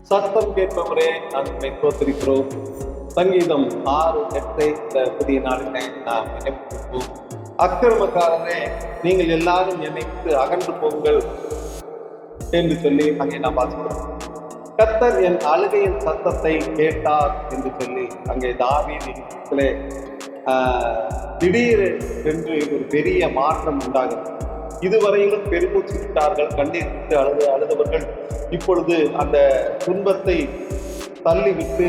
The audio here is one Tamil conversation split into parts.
சத்தம் கேட்பவரே நம்மை தோத்திருக்கிறோம். சங்கீதம் 6:8 இந்த புதிய நாளிலே நாம் நினைப்போம். அக்கிரமக்காரரே, நீங்கள் எல்லாரும் என்னை விட்டு அகன்று போங்கள் என்று சொல்லி அங்கே நாம் வாசிக்கிறோம். கர்த்தர் என் அழுகையின் சத்தத்தை கேட்டார் என்று சொல்லி அங்கே தாவீதிலே திடீர் என்று ஒரு பெரிய மாற்றம் உண்டாகிறது. இதுவரையிலும் பெருமூச்சு விட்டார்கள், கண்ணீர் விட்டு அழுதவர்கள் இப்பொழுது அந்த துன்பத்தை தள்ளிவிட்டு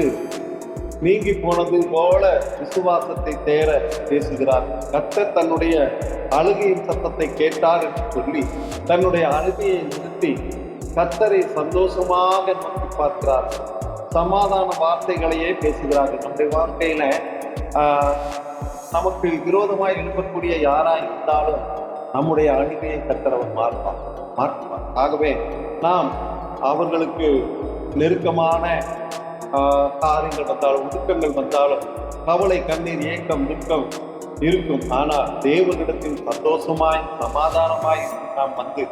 நீங்கி போனது போல விசுவாசத்தை தேர பேசுகிறார். கர்த்தர் தன்னுடைய அழுகையின் சத்தத்தை கேட்டார் என்று சொல்லி தன்னுடைய அழுகையை நிறுத்தி கர்த்தரை சந்தோஷமாக நோக்கி பார்க்கிறார். சமாதான வார்த்தைகளையே பேசுகிறார்கள். நம்முடைய வாழ்க்கையில நமக்கு விரோதமாய் எழுப்பக்கூடிய யாராய் இருந்தாலும் நம்முடைய அழுகையை கர்த்தர் அவர் மாற்றுவார். ஆகவே நாம் அவர்களுக்கு நெருக்கமான காரியங்கள் வந்தாலும் ஒடுக்கங்கள் வந்தாலும் கவலை, கண்ணீர், ஏக்கம், துக்கம் இருக்கும். ஆனால் தேவனிடத்தில் சந்தோஷமாய் சமாதானமாய் நாம் வந்து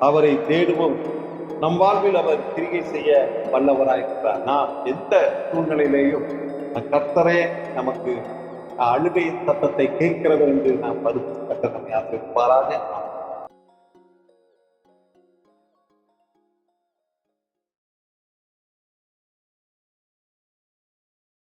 அவரை தேடுவோம். நம் வாழ்வில் அவர் கிரியை செய்ய வல்லவராயிருக்கிறார். நாம் எந்த சூழ்நிலையிலேயும் கர்த்தரே நமக்கு அழுகையின் சத்தத்தை கேட்கிறவர் என்று நாம் கர்த்தர் நம்மை ஆசீர்வதிப்பாராக.